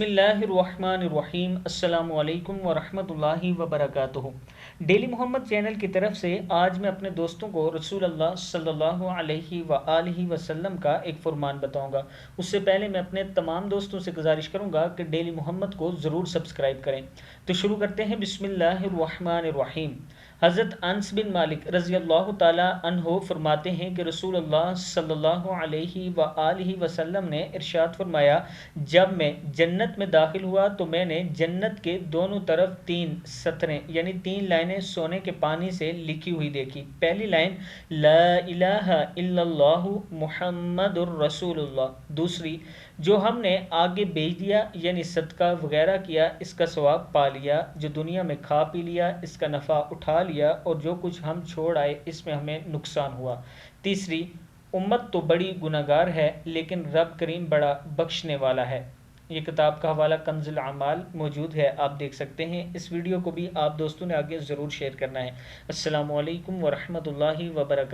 بسم اللہ الرحمن الرحیم، السلام علیکم ورحمۃ اللہ وبرکاتہ۔ ڈیلی محمد چینل کی طرف سے آج میں اپنے دوستوں کو رسول اللہ صلی اللہ علیہ وآلہ وسلم کا ایک فرمان بتاؤں گا۔ اس سے پہلے میں اپنے تمام دوستوں سے گزارش کروں گا کہ ڈیلی محمد کو ضرور سبسکرائب کریں۔ تو شروع کرتے ہیں، بسم اللہ الرحمن الرحیم۔ حضرت انس بن مالک رضی اللہ تعالی عنہ فرماتے ہیں کہ رسول اللہ صلی اللہ علیہ وآلہ وسلم نے ارشاد فرمایا، جب میں جنت میں داخل ہوا تو میں نے جنت کے دونوں طرف 3 سطریں یعنی 3 لائنیں سونے کے پانی سے لکھی ہوئی دیکھی۔ پہلی لائن لا الہ الا اللہ محمد الرسول اللہ، دوسری جو ہم نے آگے بھیج دیا یعنی صدقہ وغیرہ کیا اس کا ثواب پا لیا، جو دنیا میں کھا پی لیا اس کا نفع اٹھا لیا، اور جو کچھ ہم چھوڑ آئے اس میں ہمیں نقصان ہوا۔ تیسری امت تو بڑی گناہ گار ہے لیکن رب کریم بڑا بخشنے والا ہے۔ یہ کتاب کا حوالہ کنز الاعمال موجود ہے، آپ دیکھ سکتے ہیں۔ اس ویڈیو کو بھی آپ دوستوں نے آگے ضرور شیئر کرنا ہے۔ السلام علیکم ورحمۃ اللہ وبرکاتہ۔